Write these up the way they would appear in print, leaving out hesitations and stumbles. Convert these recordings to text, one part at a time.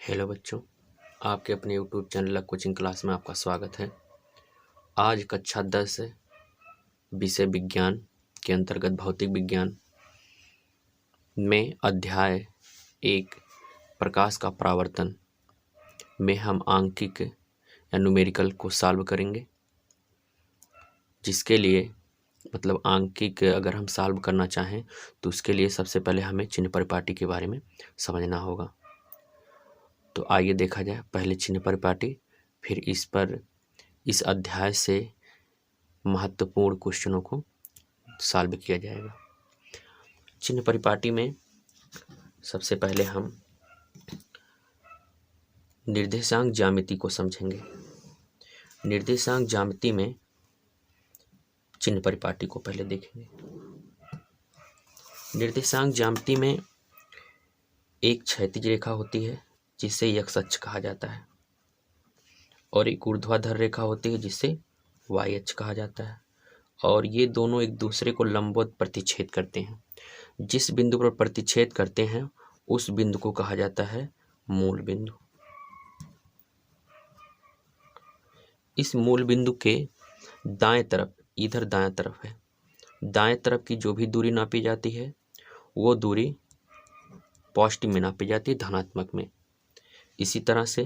Hello बच्चों, आपके अपने यूट्यूब चैनल ला कोचिंग क्लास में आपका स्वागत है। आज कक्षा 10 विषय विज्ञान के अंतर्गत भौतिक विज्ञान में अध्याय 1 प्रकाश का परावर्तन में हम आंकिक या न्यूमेरिकल को सॉल्व करेंगे। जिसके लिए मतलब आंकिक अगर हम सॉल्व करना चाहें तो उसके लिए सबसे पहले हमें चिन्ह परिपाटी के बारे में समझना होगा। तो आइए देखा जाए पहले चिन्ह परिपाटी, फिर इस अध्याय से महत्वपूर्ण क्वेश्चनों को सॉल्व किया जाएगा। चिन्ह परिपाटी में सबसे पहले हम निर्देशांक ज्यामिति को समझेंगे। निर्देशांक ज्यामिति में चिन्ह परिपाटी को पहले देखेंगे। निर्देशांक ज्यामिति में एक क्षैतिज रेखा होती है जिसे एक्स अक्ष कहा जाता है और एक ऊर्ध्वाधर रेखा होती है जिसे वाई अक्ष कहा जाता है, और ये दोनों एक दूसरे को लंबवत प्रतिच्छेद करते हैं। जिस बिंदु पर प्रतिच्छेद करते हैं उस बिंदु को कहा जाता है मूल बिंदु। इस मूल बिंदु के दाएं तरफ, इधर दाएं तरफ है, दाएं तरफ की जो भी दूरी नापी जाती है वो दूरी पॉजिटिव में नापी जाती है, धनात्मक में। इसी तरह से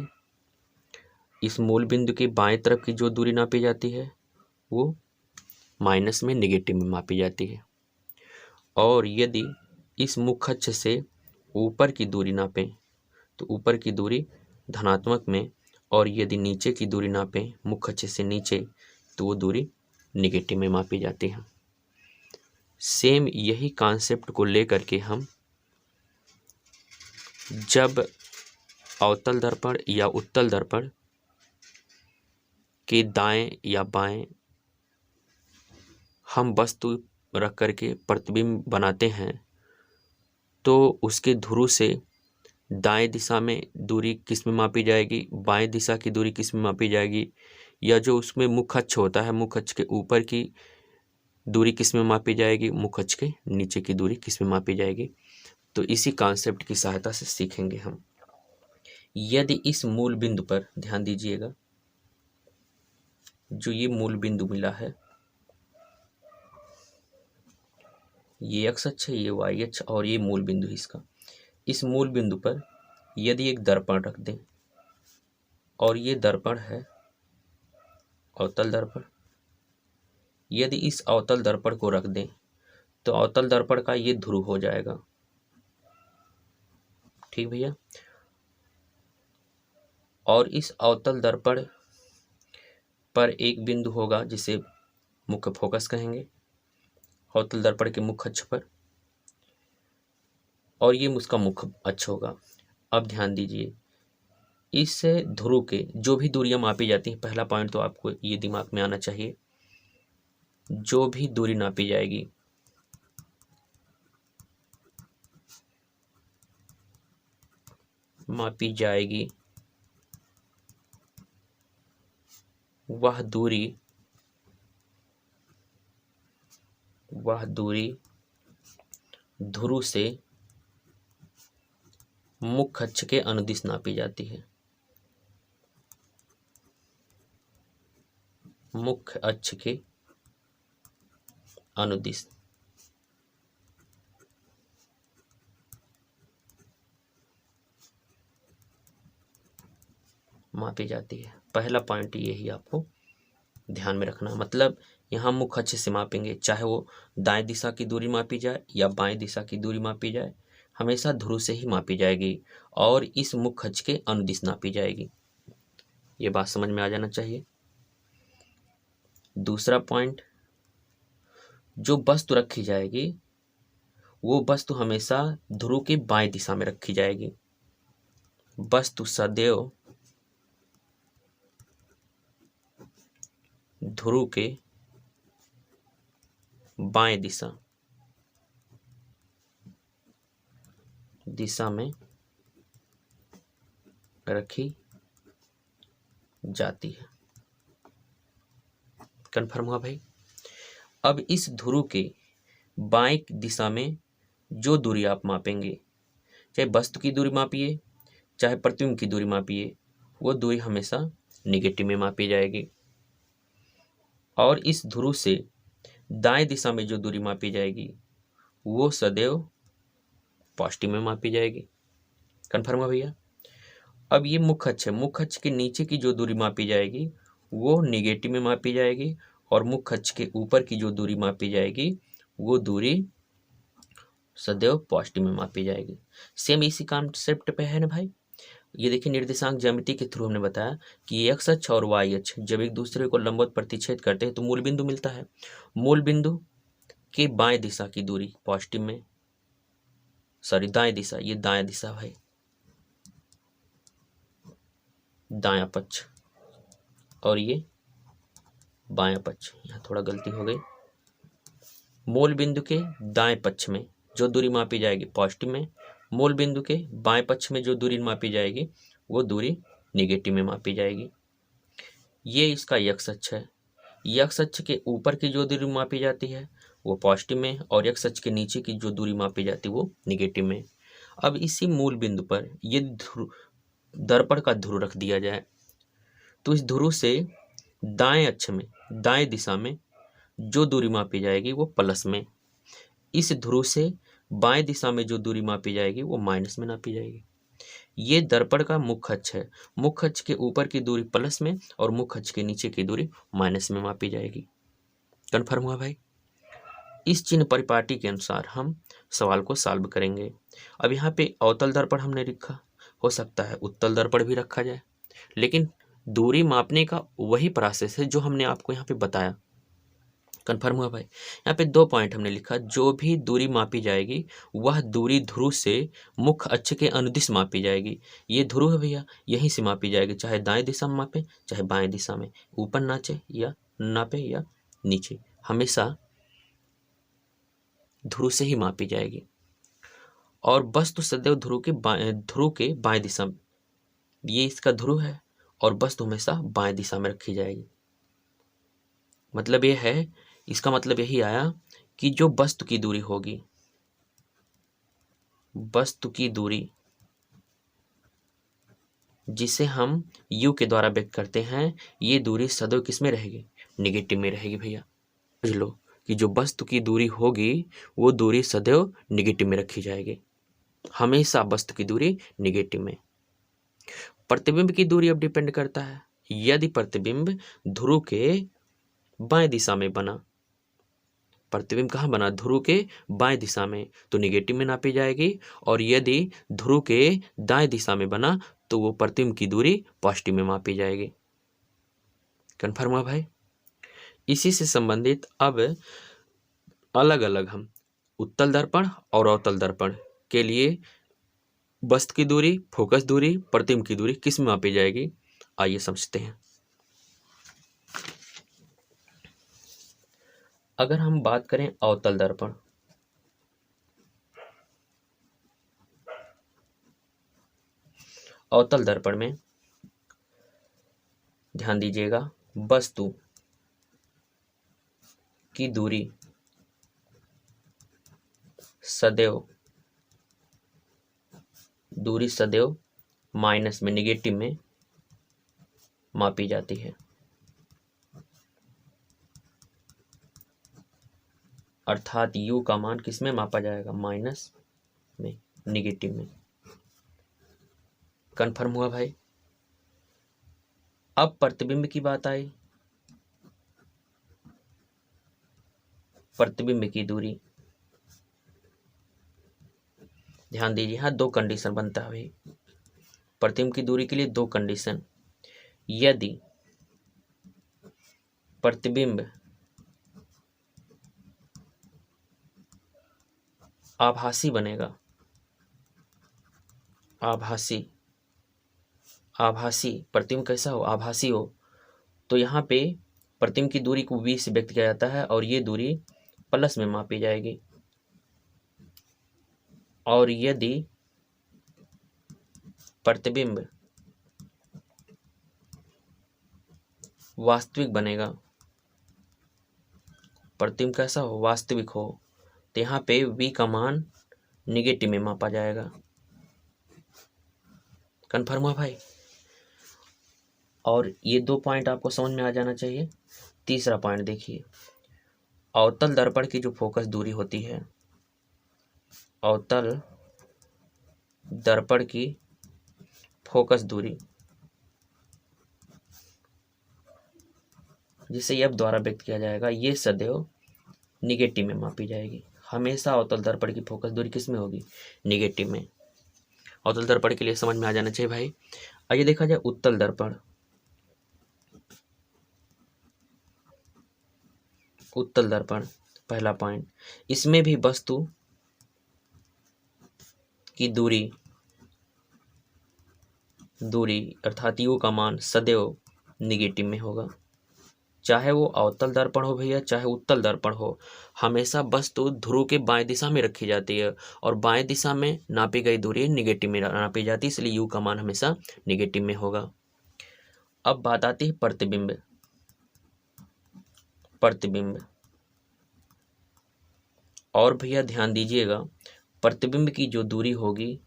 इस मूल बिंदु के बाएं तरफ की जो दूरी नापी जाती है वो माइनस में, नेगेटिव में मापी जाती है। और यदि इस मुख्य अक्ष से ऊपर की दूरी नापें तो ऊपर की दूरी धनात्मक में, और यदि नीचे की दूरी नापें मुख्य अक्ष से नीचे तो वो दूरी नेगेटिव में मापी जाती है। सेम यही कॉन्सेप्ट को लेकर के हम जब अवतल दर्पण या उत्तल दर्पण के दाएं या बाएं हम वस्तु रख करके प्रतिबिंब बनाते हैं तो उसके ध्रुव से दाएं दिशा में दूरी किस में मापी जाएगी, बाएं दिशा की दूरी किस में मापी जाएगी, या जो उसमें मुख्य अक्ष होता है मुख्य अक्ष के ऊपर की दूरी किस में मापी जाएगी, मुख्य अक्ष के नीचे की दूरी किस में मापी जाएगी। तो इसी कॉन्सेप्ट की सहायता से सीखेंगे हम। यदि इस मूल बिंदु पर ध्यान दीजिएगा, जो ये मूल बिंदु मिला है, ये एक्स अक्ष है, ये वाई अक्ष, और ये मूल बिंदु है इसका। इस मूल बिंदु पर यदि एक दर्पण रख दें, और ये दर्पण है अवतल दर्पण, यदि इस अवतल दर्पण को रख दें तो अवतल दर्पण का ये ध्रुव हो जाएगा। ठीक भैया। और इस अवतल दर्पण पर एक बिंदु होगा जिसे मुख्य फोकस कहेंगे, अवतल दर्पण के मुख्य अक्ष पर, और ये उसका मुख्य अक्ष होगा। अब ध्यान दीजिए, इस ध्रुव के जो भी दूरियां मापी जाती हैं, पहला पॉइंट तो आपको ये दिमाग में आना चाहिए, जो भी दूरी नापी जाएगी वह दूरी ध्रुव से मुख्य अक्ष के अनुदिश नापी जाती है। मुख्य अक्ष के अनुदिश मापी जाती है। पहला पॉइंट यही आपको ध्यान में रखना। मतलब यहाँ मुख्य अक्ष से मापेंगे, चाहे वो दाएं दिशा की दूरी मापी जाए या बाएं दिशा की दूरी मापी जाए, हमेशा ध्रुव से ही मापी जाएगी और इस मुख्य अक्ष के अनुदिश नापी जाएगी। ये बात समझ में आ जाना चाहिए। दूसरा पॉइंट, जो वस्तु रखी जाएगी वो वस्तु हमेशा ध्रुव के बाएं दिशा में रखी जाएगी। वस्तु सदैव ध्रुव के बाएं दिशा में रखी जाती है। कन्फर्म हुआ भाई। अब इस ध्रुव के बाएं दिशा में जो दूरी आप मापेंगे, चाहे वस्तु की दूरी मापिए, चाहे प्रतिबिंब की दूरी मापिए, वो दूरी हमेशा निगेटिव में मापी जाएगी। और इस ध्रुव से दाएं दिशा में जो दूरी मापी जाएगी वो सदैव पॉजिटिव में मापी जाएगी। कन्फर्म है भैया। अब ये मुख्य अक्ष है, मुख्य अक्ष के नीचे की जो दूरी मापी जाएगी वो निगेटिव में मापी जाएगी, और मुख्य अक्ष के ऊपर की जो दूरी मापी जाएगी वो दूरी सदैव पॉजिटिव में मापी जाएगी। सेम इसी कॉन्सेप्ट पे है ना भाई। ये देखिए निर्देशांक ज्यामिति के थ्रू हमने बताया कि एक्स अक्ष और वाई अक्ष जब एक दूसरे को लंबवत प्रतिच्छेद करते हैं तो मूल बिंदु मिलता है। मूल बिंदु के बाएं दिशा की दूरी पॉजिटिव में, सॉरी दाएं दिशा, ये दाएं दिशा भाई, दायां पक्ष, और ये बायां पक्ष, यहाँ थोड़ा गलती हो गई। मूल बिंदु के दाएं पक्ष में जो दूरी मापी जाएगी पॉजिटिव में, मूल बिंदु के बाएं पक्ष में जो दूरी मापी जाएगी वो दूरी निगेटिव में मापी जाएगी। ये इसका एक्स अक्ष है। एक्स अक्ष के ऊपर की जो दूरी मापी जाती है वो पॉजिटिव में, और एक्स अक्ष के नीचे की जो दूरी मापी जाती है वो निगेटिव में। अब इसी मूल बिंदु पर ये दर्पण का ध्रुव रख दिया जाए तो इस ध्रुव से दाएं अक्ष में, दाएं दिशा में जो दूरी मापी जाएगी वो प्लस में, इस ध्रुव से बाएं दिशा में जो दूरी मापी जाएगी वो माइनस में नापी जाएगी। ये दर्पण का मुख्य अक्ष है। मुख्य अक्ष के ऊपर की दूरी प्लस में और मुख्य अक्ष के नीचे की दूरी माइनस में मापी जाएगी। कन्फर्म हुआ भाई। इस चिन्ह परिपाटी के अनुसार हम सवाल को सॉल्व करेंगे। अब यहाँ पे अवतल दर्पण हमने लिखा, हो सकता है उत्तल दर्पण भी रखा जाए, लेकिन दूरी मापने का वही प्रोसेस है जो हमने आपको यहाँ पे बताया। कन्फर्म हुआ भाई। यहाँ पे 2 पॉइंट हमने लिखा, जो भी दूरी मापी जाएगी वह दूरी ध्रुव से मुख्य अक्ष के अनुदिश मापी जाएगी। ये ध्रुव है भैया, यहीं से मापी जाएगी, चाहे दाएं दिशा में मापे चाहे बाएं दिशा में, ऊपर नाचे या नापे या नीचे, हमेशा ध्रुव से ही मापी जाएगी। और वस्तु सदैव ध्रुव के बाएं दिशा में, ये इसका ध्रुव है, और वस्तु हमेशा बाएं दिशा में रखी जाएगी। मतलब ये है, इसका मतलब यही आया कि जो वस्तु की दूरी होगी, वस्तु की दूरी जिसे हम u के द्वारा व्यक्त करते हैं, ये दूरी सदैव किस में रहेगी? निगेटिव में रहेगी भैया। समझ लो कि जो वस्तु की दूरी होगी वो दूरी सदैव निगेटिव में रखी जाएगी, हमेशा वस्तु की दूरी निगेटिव में। प्रतिबिंब की दूरी अब डिपेंड करता है। यदि प्रतिबिंब ध्रुव के बाएं दिशा में बना, प्रतिबिंब कहाँ बना? ध्रुव के बाएं दिशा में, तो निगेटिव में नापी जाएगी, और यदि ध्रुव के दाएं दिशा में बना तो वो प्रतिबिंब की दूरी पॉजिटिव में मापी जाएगी। कन्फर्म हुआ भाई। इसी से संबंधित अब अलग अलग हम उत्तल दर्पण और अवतल दर्पण के लिए वस्तु की दूरी, फोकस दूरी, प्रतिबिंब की दूरी किस में मापी जाएगी, आइए समझते हैं। अगर हम बात करें अवतल दर्पण, अवतल दर्पण में ध्यान दीजिएगा, वस्तु की दूरी सदैव माइनस में, निगेटिव में मापी जाती है। अर्थात u का मान किस में मापा जाएगा? माइनस में, निगेटिव में। कन्फर्म हुआ भाई। अब प्रतिबिंब की बात आई। प्रतिबिंब की दूरी, ध्यान दीजिए, हाँ 2 कंडीशन बनता है भाई। प्रतिबिंब की दूरी के लिए 2 कंडीशन। यदि प्रतिबिंब आभासी बनेगा, आभासी प्रतिबिंब कैसा हो? आभासी हो, तो यहाँ पे प्रतिबिंब की दूरी को v से व्यक्त किया जाता है, और ये दूरी प्लस में मापी जाएगी। और यदि प्रतिबिंब वास्तविक बनेगा, प्रतिबिंब कैसा हो? वास्तविक हो, तो यहाँ पे v का मान निगेटिव में मापा जाएगा। कन्फर्म हुआ भाई। और ये 2 पॉइंट आपको समझ में आ जाना चाहिए। तीसरा पॉइंट देखिए, अवतल दर्पण की जो फोकस दूरी होती है, अवतल दर्पण की फोकस दूरी जिसे एफ द्वारा व्यक्त किया जाएगा, ये सदैव निगेटिव में मापी जाएगी। हमेशा अवतल दर्पण की फोकस दूरी किस में होगी? निगेटिव में। अवतल दर्पण के लिए समझ में आ जाना चाहिए भाई। आइए देखा जाए उत्तल दर्पण। उत्तल दर्पण पहला पॉइंट, इसमें भी वस्तु की दूरी अर्थात यू का मान सदैव निगेटिव में होगा। चाहे वो अवतल दर्पण हो भैया, चाहे उत्तल दर्पण हो, हमेशा वस्तु ध्रुव के बाएं दिशा में रखी जाती है और बाएं दिशा में नापी गई दूरी निगेटिव में नापी जाती है, इसलिए यू का मान हमेशा निगेटिव में होगा। अब बात आती है प्रतिबिंब। और भैया ध्यान दीजिएगा, प्रतिबिंब की जो दूरी होगी,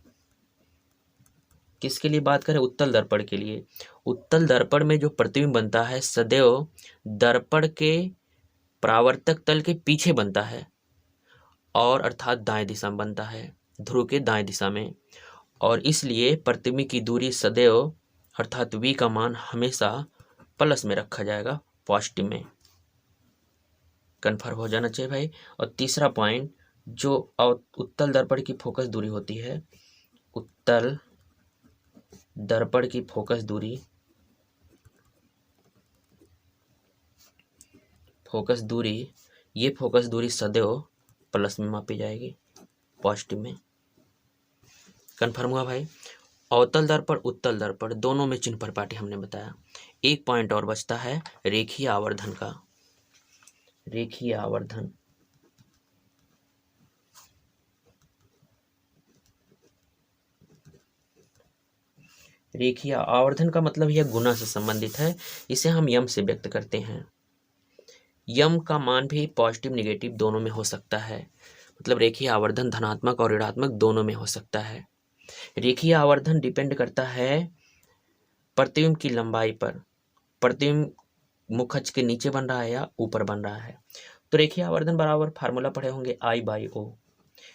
किसके लिए बात करें? उत्तल दर्पण के लिए। उत्तल दर्पण में जो प्रतिबिंब बनता है सदैव दर्पण के परावर्तक तल के पीछे बनता है, और अर्थात दाएं दिशा में बनता है, ध्रुव के दाएं दिशा में। और इसलिए प्रतिबिंब की दूरी सदैव अर्थात v का मान हमेशा प्लस में रखा जाएगा, पॉजिटिव में। कन्फर्म हो जाना चाहिए भाई। और तीसरा पॉइंट, जो उत्तल दर्पण की फोकस दूरी होती है, उत्तल दर्पण की फोकस दूरी ये फोकस दूरी सदैव प्लस में मापी जाएगी, पॉजिटिव में। कन्फर्म हुआ भाई। अवतल दर्पण उत्तल दर्पण दोनों में चिन्ह परिपाटी हमने बताया। एक पॉइंट और बचता है रेखीय आवर्धन का। रेखीय आवर्धन, रेखीय आवर्धन का मतलब यह गुना से संबंधित है। इसे हम यम से व्यक्त करते हैं। यम का मान भी पॉजिटिव निगेटिव दोनों में हो सकता है, मतलब रेखीय आवर्धन धनात्मक और ऋणात्मक दोनों में हो सकता है। रेखीय आवर्धन डिपेंड करता है प्रतिबिंब की लंबाई पर। प्रतिबिंब मुख अक्ष के नीचे बन रहा है या ऊपर बन रहा है। तो रेखीय आवर्धन बराबर फार्मूला पढ़े होंगे I/O।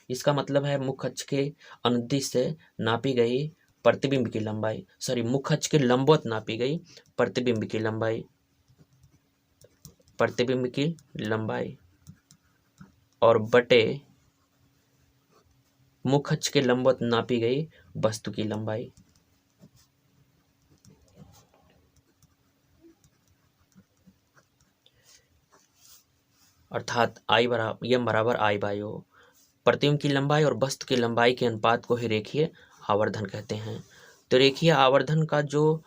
इसका मतलब है मुख अक्ष के अनुदिश से नापी गई प्रतिबिंब की लंबाई, सॉरी मुख अक्ष के लंबवत नापी गई प्रतिबिंब की लंबाई और बटे मुख अक्ष के लंबवत नापी गई वस्तु की लंबाई। अर्थात यम बराबर I/O। प्रतिबिंब की लंबाई और वस्तु की लंबाई के अनुपात को ही रेखीय आवर्धन कहते हैं। तो रेखीय आवर्धन का जो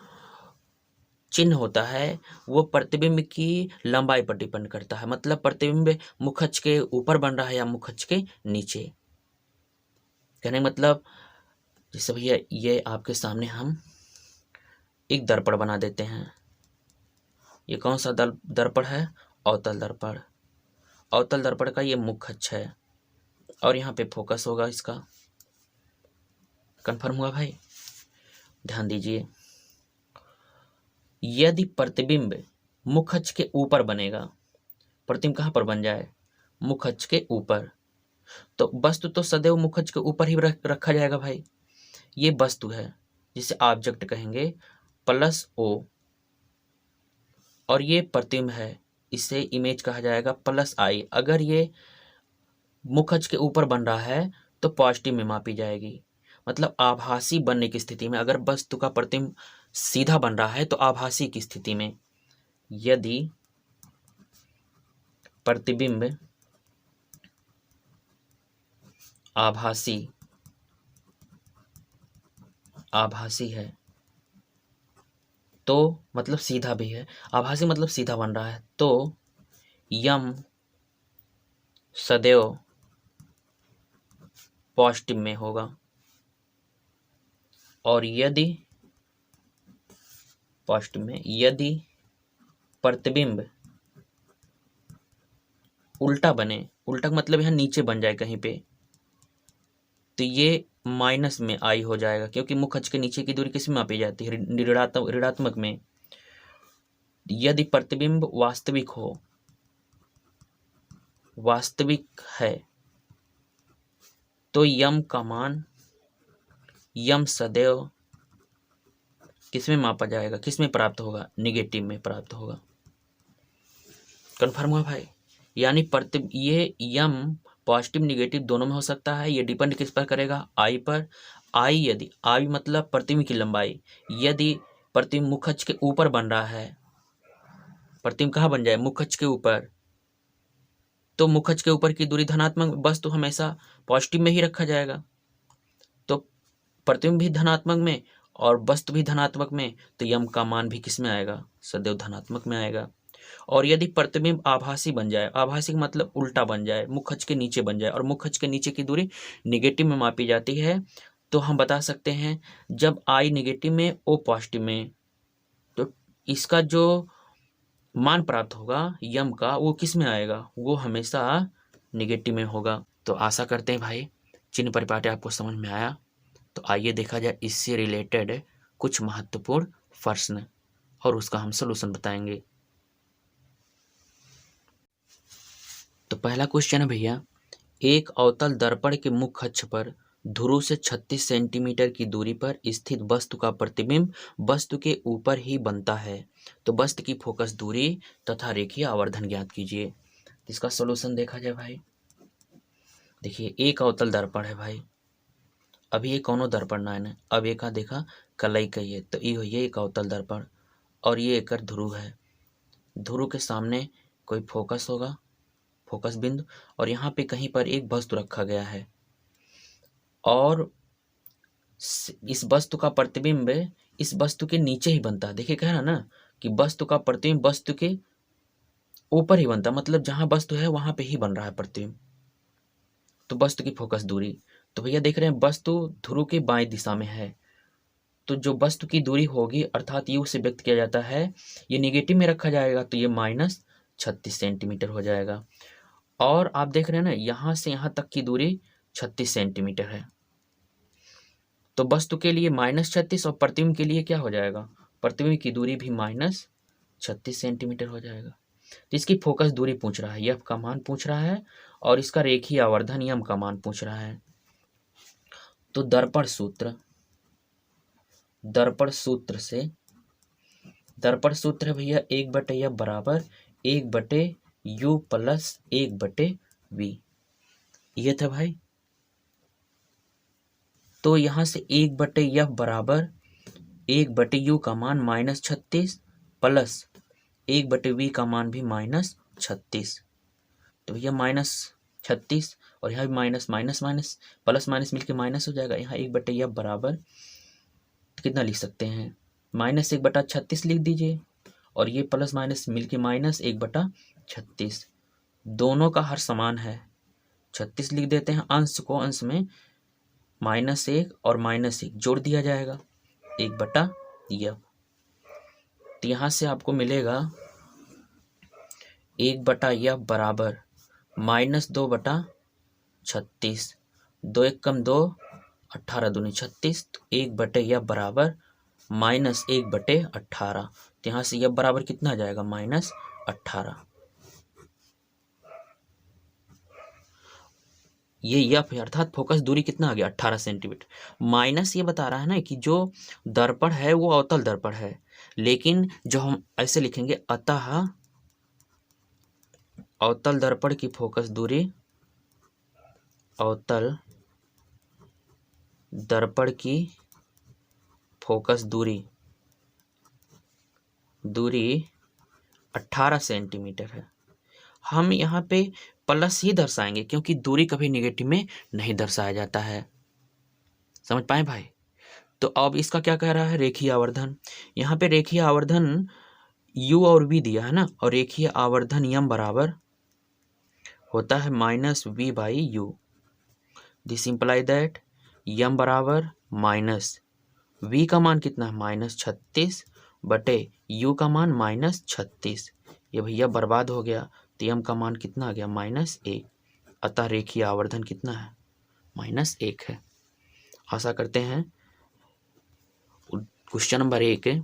चिन्ह होता है वो प्रतिबिंब की लंबाई पर डिपेंड करता है, मतलब प्रतिबिंब मुख अक्ष के ऊपर बन रहा है या मुख अक्ष के नीचे। कहने का मतलब, जैसे भैया ये आपके सामने हम एक दर्पण बना देते हैं। ये कौन सा दर्पण है? अवतल दर्पण। अवतल दर्पण का ये मुख अक्ष है और यहाँ पे फोकस होगा इसका। कन्फर्म हुआ भाई? ध्यान दीजिए, यदि प्रतिबिंब मुख अक्ष के ऊपर बनेगा, प्रतिबिंब कहाँ पर बन जाए? मुख अक्ष के ऊपर, तो वस्तु तो सदैव मुख अक्ष के ऊपर ही रखा जाएगा भाई। ये वस्तु है जिसे ऑब्जेक्ट कहेंगे +O, और ये प्रतिबिंब है, इसे इमेज कहा जाएगा +I। अगर ये मुख अक्ष के ऊपर बन रहा है तो पॉजिटिव में मापी जाएगी, मतलब आभासी बनने की स्थिति में। अगर वस्तु का प्रतिबिंब सीधा बन रहा है तो आभासी की स्थिति में, यदि प्रतिबिंब आभासी है तो मतलब सीधा भी है, आभासी मतलब सीधा बन रहा है, तो यम सदैव पॉजिटिव में होगा। और यदि प्रतिबिंब उल्टा बने, उल्टा मतलब यहाँ नीचे बन जाए कहीं पे, तो ये माइनस में आई हो जाएगा, क्योंकि मुख अक्ष के नीचे की दूरी किस में मापी जाती है? ऋणात्मक में। यदि प्रतिबिंब वास्तविक है तो यम का मान, यम सदैव किसमें मापा जाएगा, किसमें प्राप्त होगा? निगेटिव में प्राप्त होगा। कन्फर्म हुआ भाई? यानी ये यम पॉजिटिव निगेटिव दोनों में हो सकता है। ये डिपेंड किस पर करेगा? आई पर। यदि आई मतलब प्रतिबिंब की लंबाई, यदि प्रतिबिंब मुख अक्ष के ऊपर बन रहा है, प्रतिबिंब कहाँ बन जाए? मुख अक्ष के ऊपर, तो मुख अक्ष के ऊपर की दूरी धनात्मक, बस तो हमेशा पॉजिटिव में ही रखा जाएगा। तो प्रतिबिंब भी धनात्मक में और वस्तु भी धनात्मक में, तो यम का मान भी किस में आएगा? सदैव धनात्मक में आएगा। और यदि प्रतिबिंब आभासी बन जाए, आभासी मतलब उल्टा बन जाए, मुख अक्ष के नीचे बन जाए, और मुख अक्ष के नीचे की दूरी निगेटिव में मापी जाती है, तो हम बता सकते हैं जब आई निगेटिव में, ओ पॉजिटिव में, तो इसका जो मान प्राप्त होगा यम का, वो किस में आएगा? वो हमेशा निगेटिव में होगा। तो आशा करते हैं भाई चिन्ह परिपाटी आपको समझ में आया। तो आइए देखा जाए इससे रिलेटेड कुछ महत्वपूर्ण प्रश्न और उसका हम सलूशन बताएंगे। तो पहला क्वेश्चन है भैया, एक अवतल दर्पण के मुख्य अक्ष पर ध्रुव से 36 सेंटीमीटर की दूरी पर स्थित वस्तु का प्रतिबिंब वस्तु के ऊपर ही बनता है, तो वस्तु की फोकस दूरी तथा रेखीय आवर्धन ज्ञात कीजिए। इसका सॉल्यूशन देखा जाए भाई। देखिए एक अवतल दर्पण है भाई, अभी ये कौनो दर्पण ना है, अब एक देखा कलई का ये, तो ये हुई एक अवतल दर्पण, और ये एक ध्रुव है। ध्रुव के सामने कोई फोकस होगा, फोकस बिंदु, और यहाँ पे कहीं पर एक वस्तु रखा गया है, और इस वस्तु का प्रतिबिंब इस वस्तु के नीचे ही बनता है। देखिए कह रहा ना कि वस्तु का प्रतिबिंब वस्तु के ऊपर ही बनता, मतलब जहां वस्तु है वहां पे ही बन रहा है प्रतिबिंब। तो वस्तु की फोकस दूरी, तो भैया देख रहे हैं वस्तु ध्रुव के बाएं दिशा में है, तो जो वस्तु की दूरी होगी अर्थात यू से व्यक्त किया जाता है, ये निगेटिव में रखा जाएगा, तो ये -36 सेंटीमीटर हो जाएगा। और आप देख रहे हैं ना यहाँ से यहाँ तक की दूरी 36 सेंटीमीटर है, तो वस्तु के लिए -36 और प्रतिबिंब के लिए क्या हो जाएगा? प्रतिबिंब की दूरी भी -36 सेंटीमीटर हो जाएगा। तो इसकी फोकस दूरी पूछ रहा है, एफ का मान पूछ रहा है, और इसका रेखीय आवर्धन यम का मान पूछ रहा है। तो दर्पण सूत्र है भैया 1/f बराबर 1/u प्लस 1/v, ये था भाई। तो यहाँ से 1/f बराबर 1/u का मान -36 प्लस 1/v का मान भी -36, तो भैया -36 और यहाँ भी minus minus minus plus minus मिलकर माइनस हो जाएगा। यहाँ 1/f बराबर कितना लिख सकते हैं? -1/36 लिख दीजिए, और ये प्लस माइनस मिलके -1/36, दोनों का हर समान है, 36 लिख देते हैं। अंश को अंश में -1 और -1 जोड़ दिया जाएगा 1/f, तो यहाँ से आपको मिलेगा 1/f बराबर -2/36, 2 1 कम 2, 18 दूनी 36, तो 1/f बराबर -1/18, तो यहाँ से f बराबर कितना आ जाएगा? -18। ये f है, अर्थात फोकस दूरी कितना आ गया? 18 सेंटीमीटर। माइनस ये बता रहा है ना कि जो दर्पण है वो अवतल दर्पण है, लेकिन जो हम ऐसे लिखेंगे अतः अवतल दर्पण की फोकस दूरी, अवतल दर्पण की फोकस दूरी 18 सेंटीमीटर है। हम यहाँ पे प्लस ही दर्शाएंगे क्योंकि दूरी कभी निगेटिव में नहीं दर्शाया जाता है, समझ पाए भाई। तो अब इसका क्या कह रहा है? रेखीय आवर्धन। यहाँ पे रेखीय आवर्धन u और v दिया है ना, और रेखीय आवर्धन यम बराबर होता है -v/u। दिस इंप्लाई दैट यम बराबर -v का मान कितना है? -36/u का मान -36। ये भैया बर्बाद हो गया, तो यम का मान कितना आ गया? -1। अतः रेखीय आवर्धन कितना है? -1 है। आशा करते हैं क्वेश्चन नंबर 1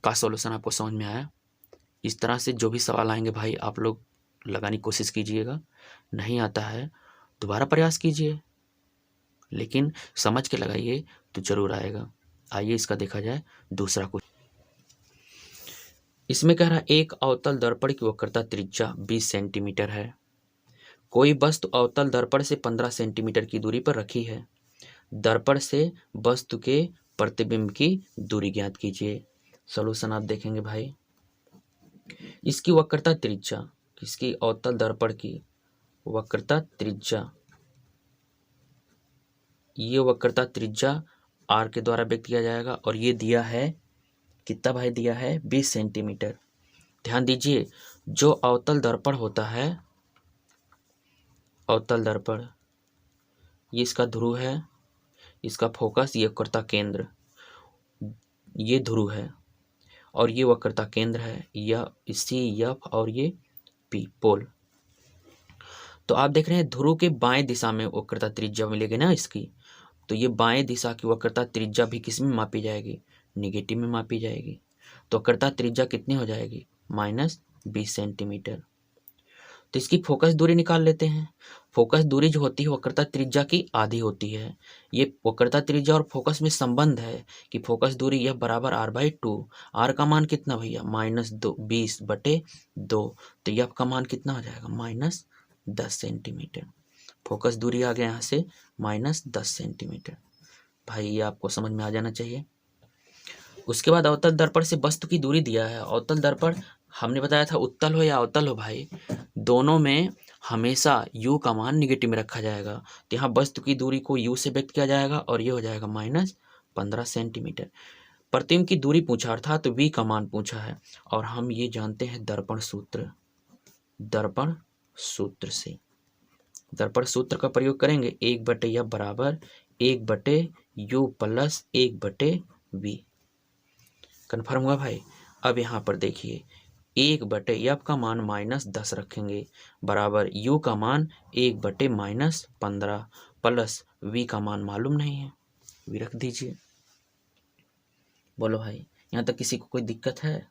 का सॉल्यूशन आपको समझ में आया। इस तरह से जो भी सवाल आएंगे भाई आप लोग लगाने की कोशिश कीजिएगा, नहीं आता है दोबारा प्रयास कीजिए, लेकिन समझ के लगाइए तो जरूर आएगा। आइए इसका देखा जाए दूसरा क्वेश्चन। इसमें कह रहा है एक अवतल दर्पण की वक्रता त्रिज्या 20 सेंटीमीटर है। कोई वस्तु अवतल दर्पण से 15 सेंटीमीटर की दूरी पर रखी है। दर्पण से वस्तु के प्रतिबिंब की दूरी ज्ञात कीजिए। सॉल्यूशन आप देखेंगे भाई, इसकी वक्रता त्रिज्या, किसकी, अवतल दर्पण की वक्रता त्रिज्या, ये वक्रता त्रिज्या r के द्वारा व्यक्त किया जाएगा और ये दिया है कितना भाई, दिया है 20 सेंटीमीटर। ध्यान दीजिए, जो अवतल दर्पण होता है, अवतल दर्पण, ये इसका ध्रुव है, इसका फोकस, ये वक्रता केंद्र, ये ध्रुव है और ये वक्रता केंद्र है, यह सी एफ और ये पी पोल। तो आप देख रहे हैं ध्रुव के बाएं दिशा में वक्रता त्रिज्या मिलेगी ना इसकी, तो ये बाएं दिशा की वक्रता त्रिज्या भी किस में मापी जाएगी, निगेटिव में मापी जाएगी। तो वक्रता त्रिज्या कितनी हो जाएगी, -20 सेंटीमीटर। तो इसकी फोकस दूरी निकाल लेते हैं। फोकस दूरी जो होती है वक्रता त्रिज्या की आधी होती है। ये वक्रता त्रिज्या और फोकस में संबंध है कि फोकस दूरी यह बराबर r/2। r का मान कितना भैया, -20/2। तो यह का मान कितना हो जाएगा, -10 सेंटीमीटर। फोकस दूरी आ गया यहाँ से -10 सेंटीमीटर। भाई ये आपको समझ में आ जाना चाहिए। उसके बाद अवतल दर्पण से वस्तु की दूरी दिया है। अवतल दर्पण हमने बताया था उत्तल हो या अवतल हो भाई, दोनों में हमेशा u का मान निगेटिव में रखा जाएगा। तो यहाँ वस्तु की दूरी को u से व्यक्त किया जाएगा और ये हो जाएगा -15 सेंटीमीटर। प्रतिबिंब की दूरी पूछा अर्थात v का मान पूछा है और हम ये जानते हैं दर्पण सूत्र, दर्पण सूत्र से, दर्पण सूत्र का प्रयोग करेंगे 1/f बराबर 1/u प्लस 1/v। कन्फर्म हुआ भाई। अब यहाँ पर देखिए 1/f का मान -10 रखेंगे बराबर u का मान 1/-15 प्लस v का मान मालूम नहीं है, v रख दीजिए। बोलो भाई यहाँ तक किसी को कोई दिक्कत है?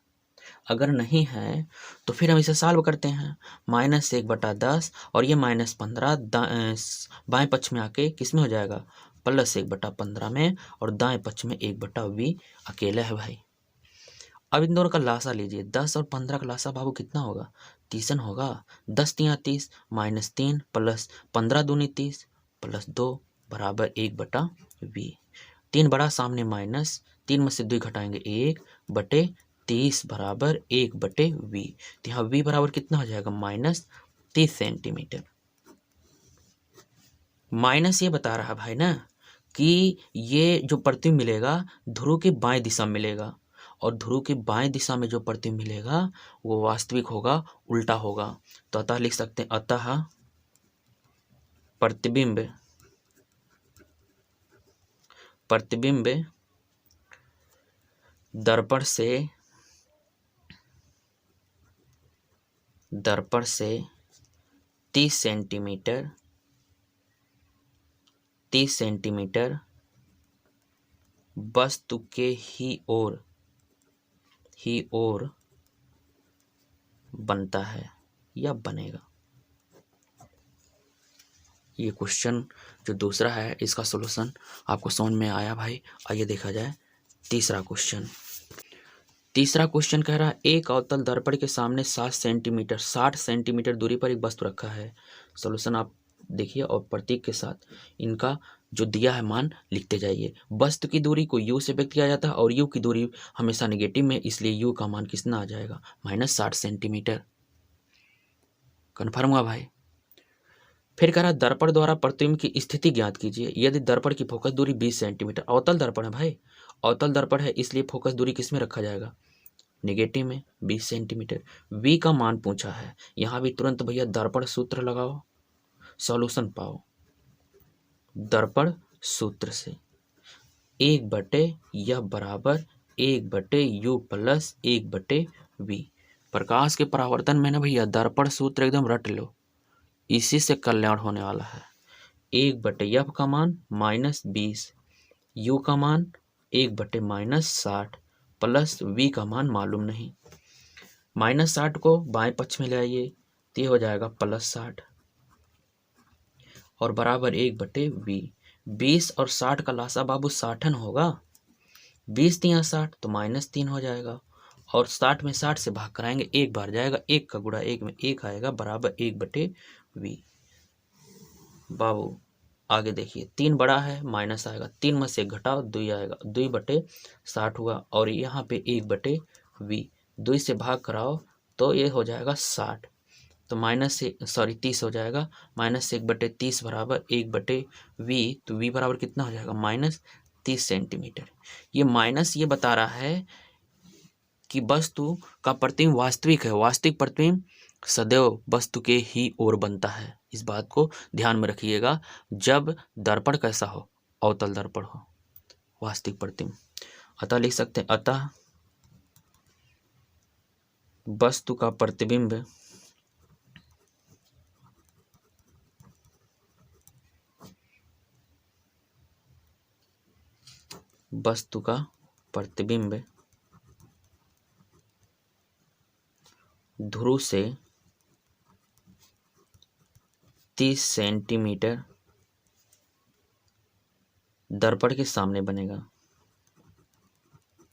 अगर नहीं है तो फिर हम इसे सॉल्व करते हैं। -1/10 और ये -15 बाएं पक्ष में आके किस में हो जाएगा, +1/15 में, और दाएं पक्ष में 1/v अकेला है भाई। अब इन दोनों का लासा लीजिए, 10 और 15 का लासा बाबू कितना होगा, 30 होगा। 10 × 30 -3 प्लस 15 दूनी 30 प्लस 2 बराबर 1/v। 3 बड़ा सामने माइनस, 3 में से 2 घटाएंगे 1/30 बराबर 1/v। तो यहाँ v बराबर कितना हो जाएगा, -30 सेंटीमीटर। माइनस ये बता रहा भाई ना कि ये जो प्रतिबिंब मिलेगा ध्रुव के बाएं दिशा में मिलेगा और ध्रुव के बाएं दिशा में जो प्रतिबिंब मिलेगा वो वास्तविक होगा, उल्टा होगा। तो अतः लिख सकते हैं, अतः प्रतिबिंब दर्पण से 30 सेंटीमीटर वस्तु के ही ओर बनता है या बनेगा। ये क्वेश्चन जो दूसरा है इसका सॉल्यूशन आपको समझ में आया भाई। आइए देखा जाए तीसरा क्वेश्चन। तीसरा क्वेश्चन कह रहा है एक अवतल दर्पण के सामने 60 सेंटीमीटर दूरी पर एक वस्तु रखा है। सॉल्यूशन आप देखिए और प्रतीक के साथ इनका जो दिया है मान लिखते जाइए। वस्तु की दूरी को u से व्यक्त किया जाता है और u की दूरी हमेशा नेगेटिव में, इसलिए u का मान कितना आ जाएगा, -60 सेंटीमीटर। कन्फर्म हुआ भाई। फिर कह रहा दर्पण द्वारा प्रतिबिंब की स्थिति ज्ञात कीजिए यदि दर्पण की फोकस दूरी 20 सेंटीमीटर। अवतल दर्पण है भाई, अवतल दर्पण है इसलिए फोकस दूरी किस में रखा जाएगा, नेगेटिव में, 20 सेंटीमीटर। v का मान पूछा है, यहाँ भी तुरंत भैया दर्पण सूत्र लगाओ, सॉल्यूशन पाओ दर्पण सूत्र से। 1/f बराबर 1/u प्लस 1/v। प्रकाश के परावर्तन में ना भैया दर्पण सूत्र एकदम रट लो, इसी से कल्याण होने वाला है। 1/f का मान -20 u का मान 1/-60 प्लस v का मान मालूम नहीं। -60 को बाएं पक्ष में ले आइए तो ये हो जाएगा +60 और बराबर 1/v। 20 और 60 का लासा बाबू 60 होगा। 20 तिया 60 तो -3 हो जाएगा और 60 में 60 से भाग कराएंगे, एक बार जाएगा, 1 का गुणा 1 में 1 आएगा बराबर 1/v। बाबू आगे देखिए 3 बड़ा है, माइनस आएगा, 3 में से घटाओ 2 आएगा, 2/60 हुआ और यहाँ पे 1/v। 2 से भाग कराओ तो ये हो जाएगा 60 तो -30 हो जाएगा। -1/30 बराबर 1/v। तो v बराबर कितना हो जाएगा -30 सेंटीमीटर। ये माइनस ये बता रहा है कि वस्तु का प्रतिबिंब वास्तविक है। वास्तविक प्रतिबिंब सदैव वस्तु के ही ओर बनता है। इस बात को ध्यान में रखिएगा जब दर्पण कैसा हो, अवतल दर्पण हो, वास्तविक प्रतिबिंब। अतः लिख सकते हैं अतः वस्तु का प्रतिबिंब ध्रुव से 30 सेंटीमीटर दर्पण के सामने बनेगा।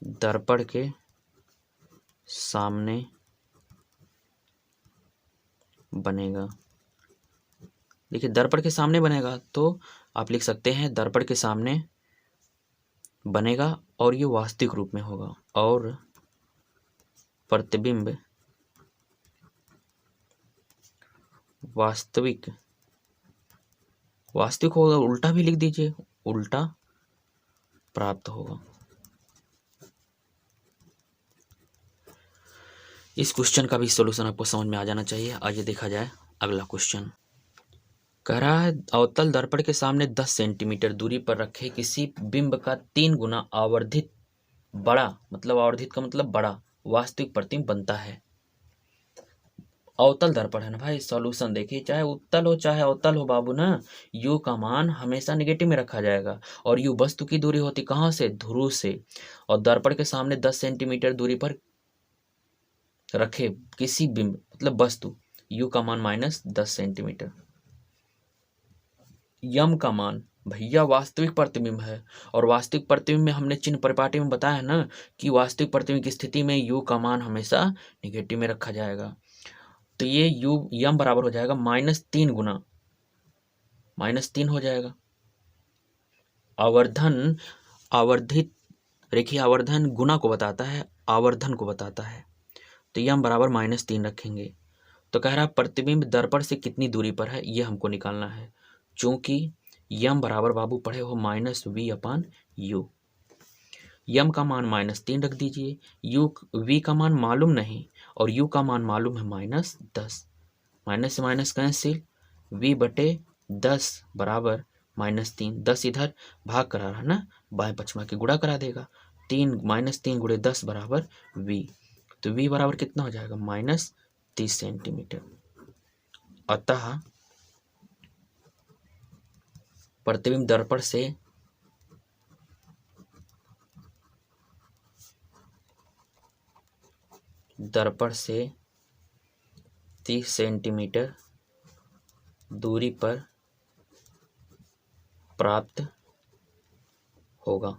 दर्पण के सामने बनेगा। देखिए दर्पण के सामने बनेगा तो आप लिख सकते हैं दर्पण के सामने बनेगा और ये वास्तविक रूप में होगा और प्रतिबिंब वास्तविक होगा। उल्टा भी लिख दीजिए, उल्टा प्राप्त होगा। इस क्वेश्चन का भी सॉल्यूशन आपको समझ में आ जाना चाहिए। आइए देखा जाए अगला क्वेश्चन। कह रहा है अवतल दर्पण के सामने 10 सेंटीमीटर दूरी पर रखे किसी बिंब का 3 गुना आवर्धित बड़ा, मतलब आवर्धित का मतलब बड़ा, वास्तविक प्रतिबिंब बनता है। अवतल दर्पण है ना भाई। सॉल्यूशन देखिए, चाहे उत्तल हो चाहे अवतल हो बाबू ना, u का मान हमेशा नेगेटिव में रखा जाएगा और u वस्तु की दूरी होती कहाँ से, ध्रुव से, और दर्पण के सामने 10 सेंटीमीटर दूरी पर रखे किसी बिंब मतलब वस्तु, u का मान -10 सेंटीमीटर। यम का मान भैया वास्तविक प्रतिबिंब है और वास्तविक प्रतिबिंब में हमने चिन्ह परिपाटी में बताया है ना कि वास्तविक प्रतिबिंब की स्थिति में u का मान हमेशा नेगेटिव में रखा जाएगा। तो ये यम बराबर हो जाएगा -3 गुना, -3 हो जाएगा। आवर्धित रेखीय आवर्धन गुना को बताता है, आवर्धन को बताता है। तो यम बराबर -3 रखेंगे। तो कह रहा है प्रतिबिंब दर्पण से कितनी दूरी पर है, ये हमको निकालना है। चूंकि यम बराबर बाबू पढ़े हो -v/u। यम का मान -3 रख दीजिए, v का मान मालूम नहीं और u का मान मालूम है -10। माइनस से माइनस कैंसिल, v/10 बराबर -3। 10 इधर भाग करा रहा ना, बाएं पक्ष के गुणा करा देगा। 3 -3 × 10 बराबर v। तो v बराबर कितना हो जाएगा -30 सेंटीमीटर। अतः प्रतिबिंब दर्पण से 30 सेंटीमीटर दूरी पर प्राप्त होगा।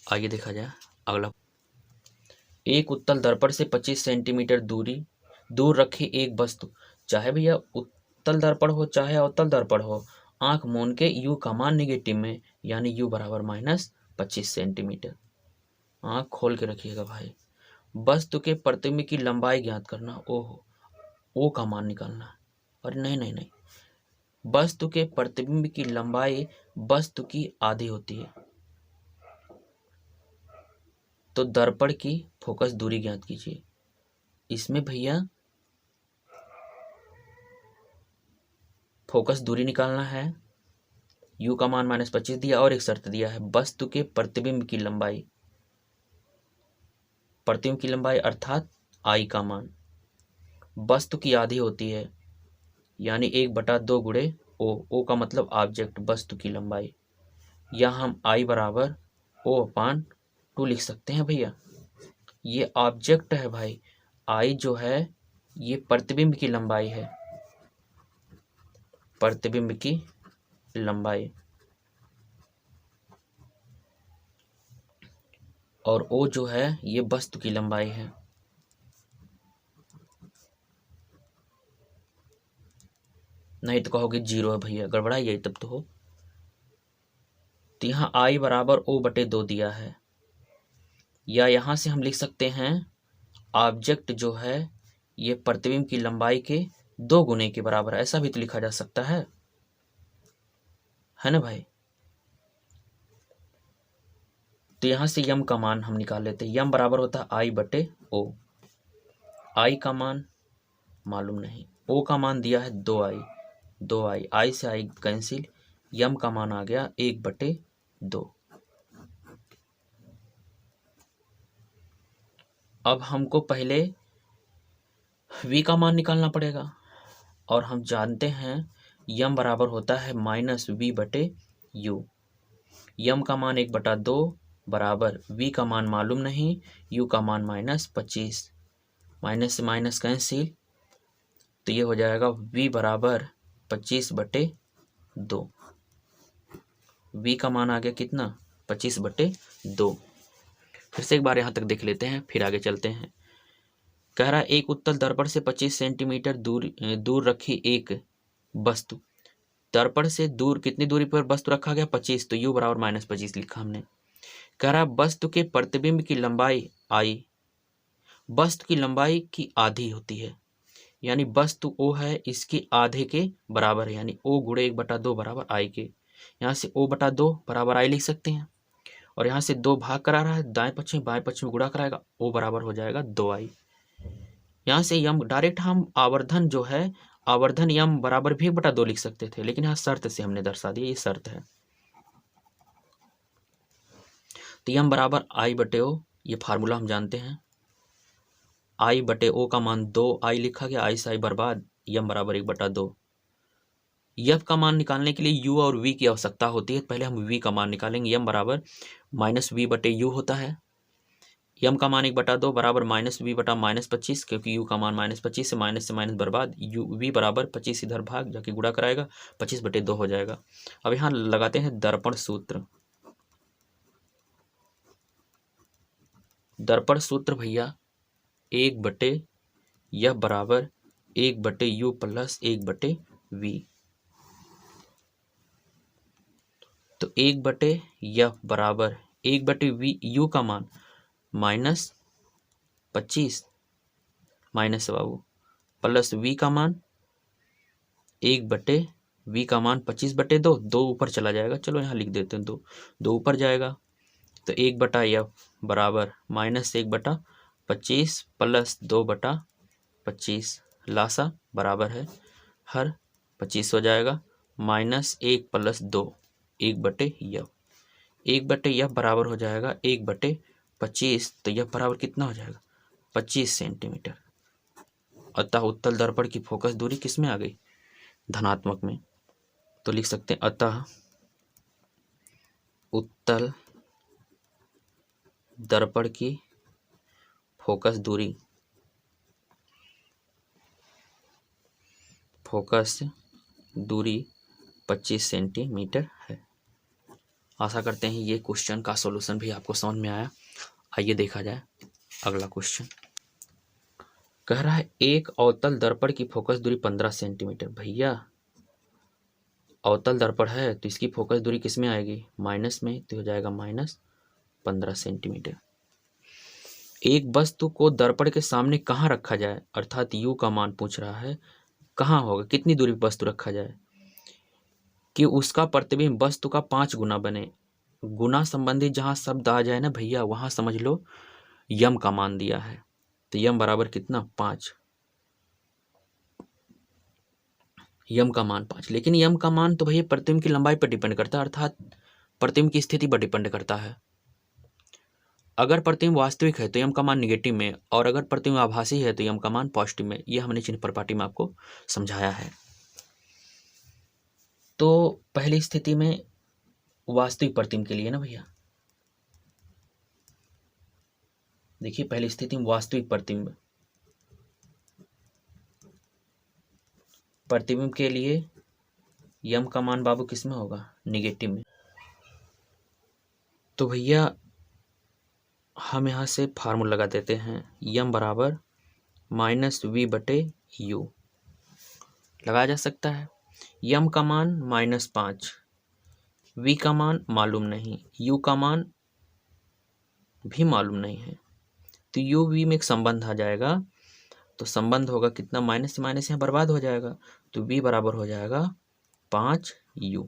आइए देखा जाए अगला। एक उत्तल दर्पण से 25 सेंटीमीटर दूर रखी एक वस्तु, चाहे भैया उत्तल दर्पण हो चाहे अवतल दर्पण हो, आंख मूंद के u का मान नेगेटिव में, यानी u बराबर -25 सेंटीमीटर। आंख खोल के रखिएगा भाई। वस्तु के प्रतिबिंब की लंबाई ज्ञात करना। ओहो, ओ का मान निकालना। अरे नहीं, वस्तु के प्रतिबिंब की लंबाई वस्तु की आधी होती है। तो दर्पण की फोकस दूरी ज्ञात कीजिए। इसमें भैया फोकस दूरी निकालना है। u का मान -25 दिया और एक शर्त दिया है, वस्तु के प्रतिबिंब की लंबाई अर्थात I का मान वस्तु की आधी होती है, यानी 1/2 × ओ का मतलब ऑब्जेक्ट, वस्तु की लंबाई, या हम आई बराबर O/2 लिख सकते हैं भैया। ये ऑब्जेक्ट है भाई, आई जो है ये प्रतिबिंब की लंबाई है, प्रतिबिंब की लंबाई, और ओ जो है ये वस्तु की लंबाई है। नहीं तो कहोगे 0 है भैया, गड़बड़ाई है तब तो हो। तो यहाँ आई बराबर O/2 दिया है, या यहाँ से हम लिख सकते हैं ऑब्जेक्ट जो है ये प्रतिबिंब की लंबाई के 2 गुने के बराबर है, ऐसा भी तो लिखा जा सकता है ना भाई। तो यहाँ से यम का मान हम निकाल लेते हैं, यम बराबर होता है I/O। आई का मान मालूम नहीं, ओ का मान दिया है 2i, आई से आई कैंसिल, यम का मान आ गया 1/2। अब हमको पहले v का मान निकालना पड़ेगा, और हम जानते हैं यम बराबर होता है -v/u। यम का मान 1/2 बराबर v का मान मालूम नहीं, u का मान -25, माइनस से माइनस कैंसिल, तो ये हो जाएगा v बराबर 25/2। v का मान आ गया कितना, 25/2। फिर से एक बार यहाँ तक देख लेते हैं, फिर आगे चलते हैं। कह रहा है एक उत्तल दर्पण से 25 सेंटीमीटर दूर रखी एक वस्तु, दर्पण से दूर कितनी दूरी पर वस्तु रखा गया, 25, तो u बराबर -25 लिखा हमने। कह रहा है वस्तु के प्रतिबिंब की लंबाई आई, वस्तु की लंबाई की आधी होती है, यानी वस्तु O है इसके आधे के बराबर है, यानी O × 1/2 बराबर आई के। यहाँ से O/2 बराबर आई लिख सकते हैं, और यहाँ से 2 भाग करा रहा है, दाएं पक्ष में बाएं पक्ष में गुणा कराएगा, O बराबर हो जाएगा 2i। यहाँ से यम डायरेक्ट हम आवर्धन जो है, आवर्धन यम बराबर भी 1/2 लिख सकते थे, लेकिन यहाँ शर्त से हमने दर्शा दिया, ये शर्त है। तो यम बराबर I/O, ये फार्मूला हम जानते हैं। I/O का मान 2i लिखा गया, आई से आई बर्बाद, यम बराबर 1/2। यफ का मान निकालने के लिए u और v की आवश्यकता होती है, पहले हम v का मान निकालेंगे। यम बराबर -v/u होता है, यम का मान 1/2 बराबर -v/-25, क्योंकि u का मान -25 से माइनस बर्बाद, v बराबर 25 इधर भाग जाके गुणा कराएगा, 25/2 हो जाएगा। अब यहाँ लगाते हैं दर्पण सूत्र। दर्पण सूत्र भैया 1/F बराबर 1/U + 1/V। तो 1/F बराबर 1/V, U का मान -25 माइनस बाबू प्लस V का मान 1/V का मान 25/2, 2 ऊपर चला जाएगा, चलो यहाँ लिख देते हैं 2 ऊपर जाएगा, तो 1/F बराबर -1/25 प्लस 2/25, लासा बराबर है हर 25 हो जाएगा, -1 + 2, 1/F। 1/F बराबर हो जाएगा 1/25, तो यह बराबर कितना हो जाएगा, 25 सेंटीमीटर। अतः उत्तल दर्पण की फोकस दूरी किस में आ गई, धनात्मक में। तो लिख सकते हैं अतः उत्तल दर्पण की फोकस दूरी 25 सेंटीमीटर है। आशा करते हैं ये क्वेश्चन का सॉल्यूशन भी आपको समझ में आया। आइए देखा जाए अगला क्वेश्चन। कह रहा है एक अवतल दर्पण की फोकस दूरी 15 सेंटीमीटर। भैया अवतल दर्पण है तो इसकी फोकस दूरी किस में आएगी, माइनस में, तो हो जाएगा -15 सेंटीमीटर। एक वस्तु को दर्पण के सामने कहाँ रखा जाए, अर्थात U का मान पूछ रहा है, कहाँ होगा, कितनी दूरी पर वस्तु रखा जाए कि उसका प्रतिबिंब वस्तु का 5 गुना बने। गुना संबंधी जहाँ शब्द आ जाए ना भैया, वहाँ समझ लो यम का मान दिया है, तो यम बराबर कितना, 5। यम का मान 5, लेकिन यम का मान तो भैया प्रतिबिंब की लंबाई पर डिपेंड करता है, अर्थात प्रतिबिंब की स्थिति पर डिपेंड करता है। अगर प्रतिबिंब वास्तविक है तो यम का मान निगेटिव में, और अगर प्रतिबिंब आभासी है तो यम का मान पॉजिटिव में। यह हमने चिन्ह प्रपाटी में आपको समझाया है। तो पहली स्थिति में वास्तविक प्रतिबिंब के लिए ना भैया, देखिए पहली स्थिति में वास्तविक प्रतिबिंब के लिए यम का मान बाबू किस में होगा, निगेटिव में। तो भैया हम यहाँ से फार्मूला लगा देते हैं, यम बराबर -v/u लगाया जा सकता है। यम का मान -5, v का मान मालूम नहीं, u का मान भी मालूम नहीं है, तो u v में एक संबंध आ जाएगा। तो संबंध होगा कितना, माइनस से माइनस यहाँ बर्बाद हो जाएगा, तो v बराबर हो जाएगा 5u।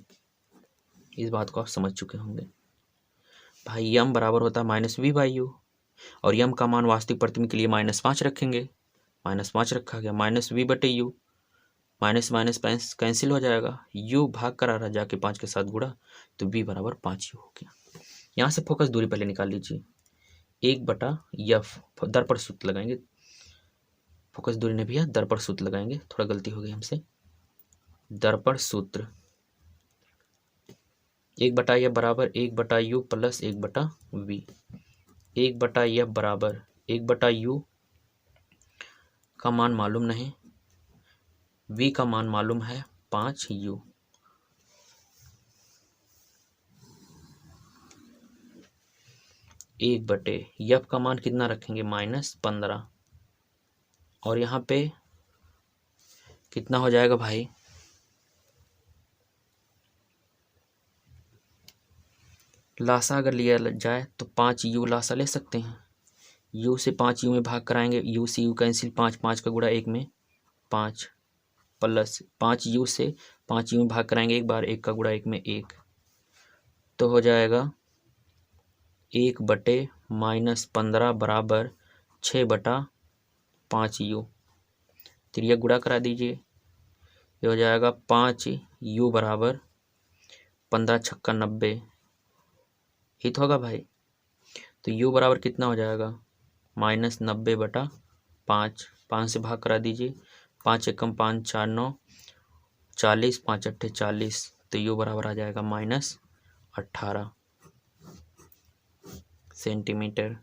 इस बात को आप समझ चुके होंगे भाई। यम बराबर होता है -v/u और यम का मान वास्तविक प्रतिबिंब के लिए -5 रखेंगे, -5 रखा गया, -v/u, माइनस माइनस कैंसिल हो जाएगा, u भाग कर आ रहा जाके 5 के साथ गुणा, तो v बराबर 5u हो गया। यहाँ से फोकस दूरी पहले निकाल लीजिए, 1/f, दर्पण सूत्र लगाएंगे, फोकस दूरी ने भैया दर्पण सूत्र लगाएंगे, थोड़ा गलती हो गई हमसे, दर्पण सूत्र 1/f बराबर 1/u प्लस 1/v, 1/f बराबर 1/u का मान मालूम नहीं, v का मान मालूम है 5u, f का मान कितना रखेंगे, -15, और यहाँ पे कितना हो जाएगा भाई, लासा अगर लिया जाए तो 5u लासा ले सकते हैं, u से 5u में भाग कराएंगे, u से u कैंसिल, 5 का गुणा 1 में 5, प्लस 5u से 5u में भाग कराएंगे एक बार, 1 का गुणा 1 में 1, तो हो जाएगा 1/-15 बराबर 6/5u। त्रिया गुणा करा दीजिए, ये हो जाएगा 5u बराबर 15 छक्का 90, हित होगा भाई। तो u बराबर कितना हो जाएगा, -90/5, 5 से भाग करा दीजिए, 5 एकम 5, 4 9, 40, 5 अट्ठे 40, तो u बराबर आ जाएगा -18 सेंटीमीटर।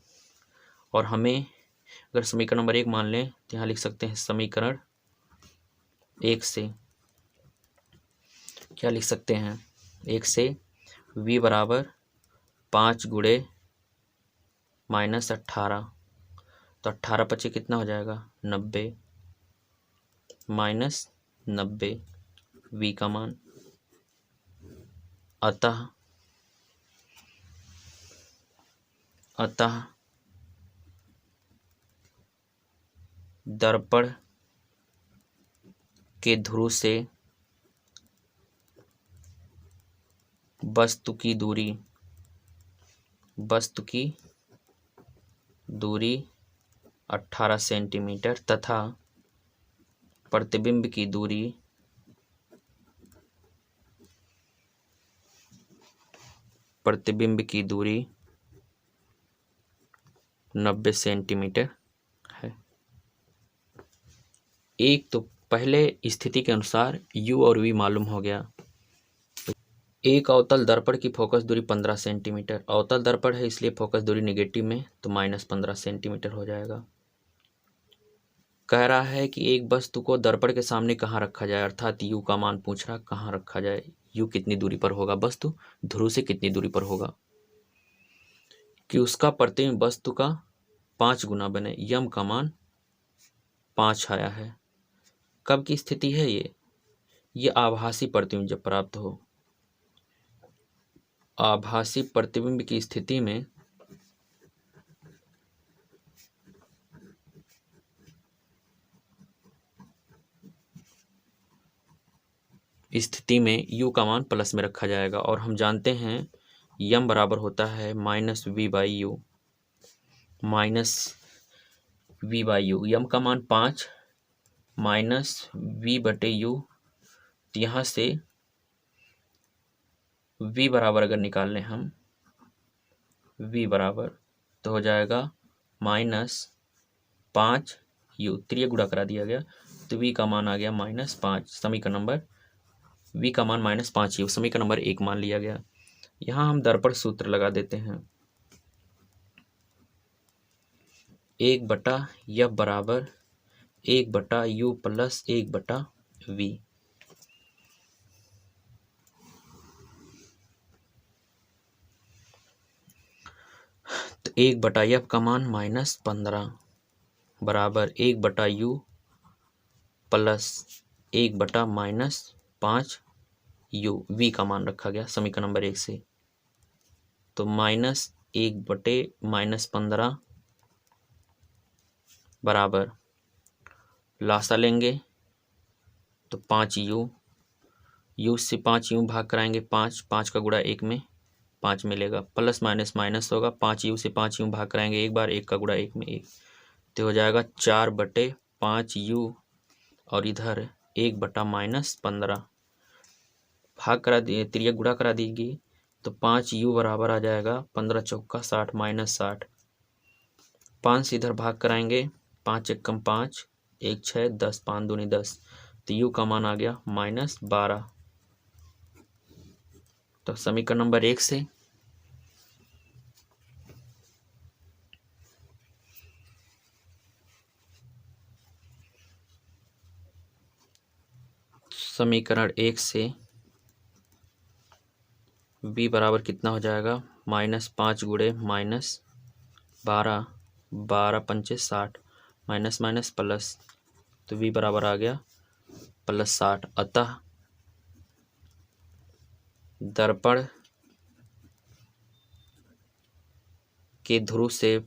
और हमें अगर समीकरण नंबर 1 मान लें तो यहाँ लिख सकते हैं समीकरण 1 से क्या लिख सकते हैं, 1 से v बराबर 5 गुणे -18, तो 18 पचे कितना हो जाएगा, 90, -90 v का मान, अतः दर्पण के ध्रुव से वस्तु की दूरी 18 सेंटीमीटर तथा प्रतिबिंब की दूरी 90 सेंटीमीटर है। एक तो पहले स्थिति के अनुसार u और v मालूम हो गया। एक अवतल दर्पण की फोकस दूरी 15 सेंटीमीटर, अवतल दर्पण है इसलिए फोकस दूरी नेगेटिव में, तो -15 सेंटीमीटर हो जाएगा। कह रहा है कि एक वस्तु को दर्पण के सामने कहाँ रखा जाए, अर्थात u का मान पूछ रहा कहाँ रखा जाए, u कितनी दूरी पर होगा, वस्तु ध्रुव से कितनी दूरी पर होगा, कि उसका प्रतिबिंब वस्तु का 5 गुना बने, यम का मान 5 आया है। कब की स्थिति है ये आभासी प्रतिबिंब जब प्राप्त हो, आभासी प्रतिबिंब की स्थिति में u का मान प्लस में रखा जाएगा, और हम जानते हैं यम बराबर होता है -v/u, यम का मान 5 -v/u, तो यहाँ से v बराबर अगर निकाल लें हम, v बराबर तो हो जाएगा -5u, त्रिय गुणा करा दिया गया, तो v का मान आ गया -5, समीकरण नंबर v का मान -5u, समीकरण नंबर 1 मान लिया गया। यहाँ हम दर्पण सूत्र लगा देते हैं। 1/f बराबर 1/u प्लस 1/v। तो 1/f का मान -15 बराबर 1/u प्लस 1/-5u, v का मान रखा गया समीकरण नंबर 1 से। तो -1/-15 बराबर लासा लेंगे तो 5u, u से 5u भाग कराएंगे 5 का गुणा 1 में 5 मिलेगा, प्लस माइनस माइनस होगा, 5u से 5u भाग कराएंगे एक बार, 1 का गुणा 1 में 1, तो हो जाएगा 4/5u और इधर 1/-15 भाग करा दिए, तिर्यक गुणा करा दीजिए तो 5u बराबर आ जाएगा 15 चौका 60 -60। 5 से इधर भाग कराएंगे, 5 एकम 5, 1 6 10, 5 दूनी 10, तो u का मान आ गया -12। तो समीकरण नंबर 1 से v बराबर कितना हो जाएगा, -5 गुणे -12, 12 पंचे 60, माइनस माइनस प्लस, तो v बराबर आ गया +60। अतः दर्पण के ध्रुव से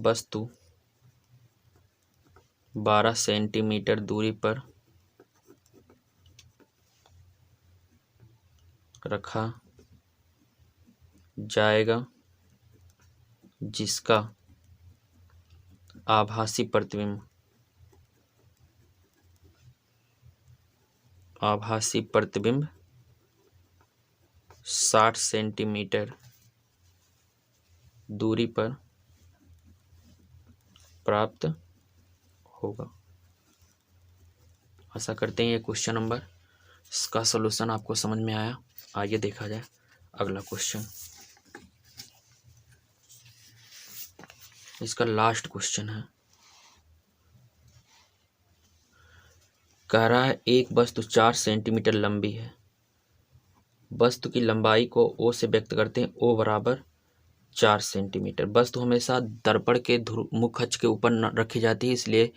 वस्तु 12 सेंटीमीटर दूरी पर रखा जाएगा, जिसका आभासी प्रतिबिंब 60 सेंटीमीटर दूरी पर प्राप्त होगा। आशा करते हैं ये क्वेश्चन नंबर इसका सलूशन आपको समझ में आया। आइए देखा जाए अगला क्वेश्चन। इसका लास्ट क्वेश्चन है। कह रहा है एक वस्तु 4 सेंटीमीटर लंबी है। वस्तु की लंबाई को O से व्यक्त करते हैं। O बराबर 4 सेंटीमीटर। वस्तु हमेशा दर्पण के मुख अक्ष के ऊपर रखी जाती है, इसलिए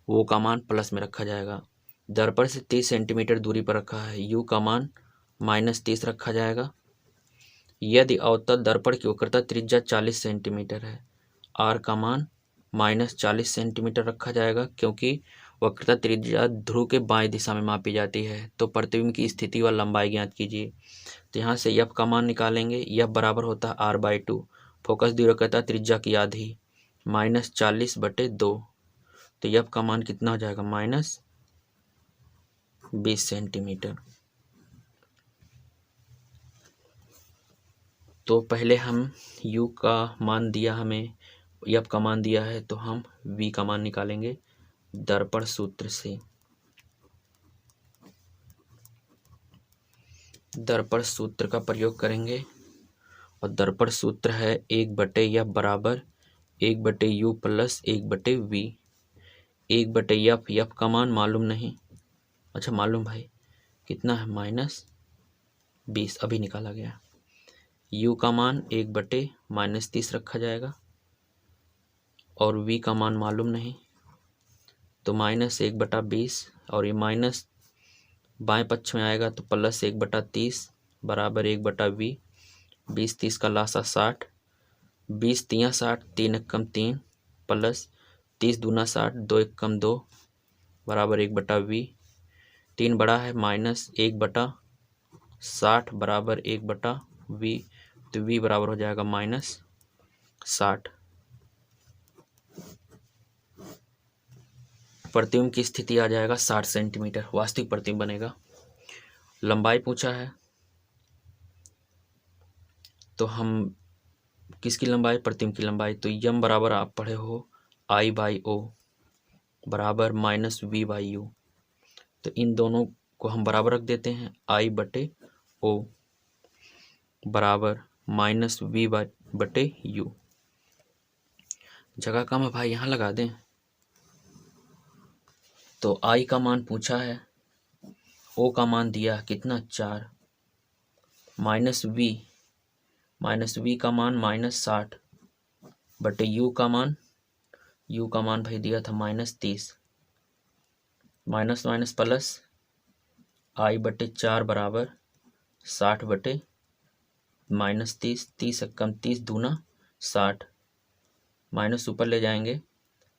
O का मान प्लस में रखा जाएगा। दर्पण से 30 सेंटीमीटर दूरी पर रखा है। U का मान -30 रखा जाएगा। यदि अवतल दर्पण की वक्रता त्रिज्या 40 सेंटीमीटर है, R का मान -40 सेंटीमीटर रखा जाएगा, क्योंकि वक्रता त्रिज्या ध्रुव के बाएं दिशा में मापी जाती है। तो प्रतिबिंब की स्थिति व लंबाई ज्ञात कीजिए। तो यहाँ से f का मान निकालेंगे। f बराबर होता है r/2, फोकस द्विरेखता त्रिज्या की आधी, -40/2। तो f का मान कितना हो जाएगा, -20 सेंटीमीटर। तो पहले हम u का मान दिया, हमें f का मान दिया है, तो हम v का मान निकालेंगे दर्पण सूत्र से। दर्पण सूत्र का प्रयोग करेंगे और दर्पण सूत्र है 1/f बराबर 1/u plus 1/v। 1/f, f का मान मालूम नहीं, अच्छा मालूम भाई कितना है, -20 अभी निकाला गया। u का मान 1/-30 रखा जाएगा और v का मान मालूम नहीं, तो -1/20 और ये माइनस बाएं पक्ष में आएगा तो प्लस 1/30 बराबर 1/v। 20-30 का लासा 60, 20 तियाँ 60, 3 एकम 3 प्लस 30 दूना 60, 2 एकम 2 बराबर 1/v। 3 बड़ा है, -1/60 बराबर 1/v। तो v बराबर हो जाएगा -60। प्रतिबिंब की स्थिति आ जाएगा 60 सेंटीमीटर, वास्तविक प्रतिबिंब बनेगा। लंबाई पूछा है, तो हम किसकी लंबाई, प्रतिबिंब की लंबाई। तो m बराबर आप पढ़े हो I/O बराबर -v/u। तो इन दोनों को हम बराबर रख देते हैं, I/O बराबर -V/U। जगह कम है भाई, यहाँ लगा दें। तो I का मान पूछा है, O का मान दिया कितना 4, -V का मान -60/U का मान, U का मान भाई दिया था -30, माइनस माइनस प्लस I/4 बराबर 60/-30, 30 कम 30 दूना 60, माइनस ऊपर ले जाएंगे,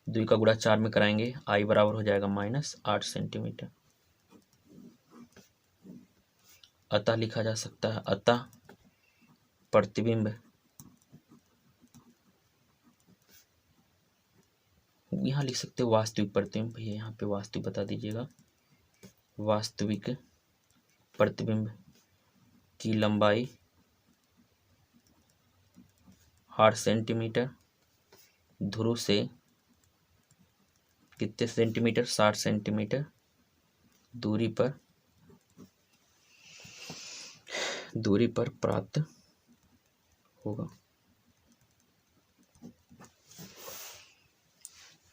2 का गुणा 4 में कराएंगे, I बराबर हो जाएगा -8 सेंटीमीटर। अतः लिखा जा सकता है, अतः प्रतिबिंब, यहाँ लिख सकते हो वास्तविक प्रतिबिंब, भैया यहाँ पे वास्तविक बता दीजिएगा। वास्तविक प्रतिबिंब की लंबाई 8 सेंटीमीटर, ध्रुव से कितने सेंटीमीटर, 60 सेंटीमीटर दूरी पर प्राप्त होगा।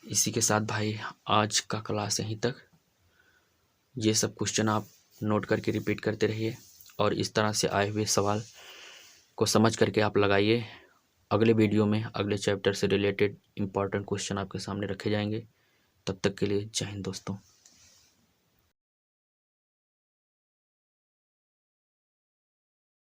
इसी के साथ भाई आज का क्लास यहीं तक। ये सब क्वेश्चन आप नोट करके रिपीट करते रहिए और इस तरह से आए हुए सवाल को समझ करके आप लगाइए। अगले वीडियो में अगले चैप्टर से रिलेटेड इम्पॉर्टेंट क्वेश्चन आपके सामने रखे जाएंगे। तब तक के लिए जय हिंद दोस्तों।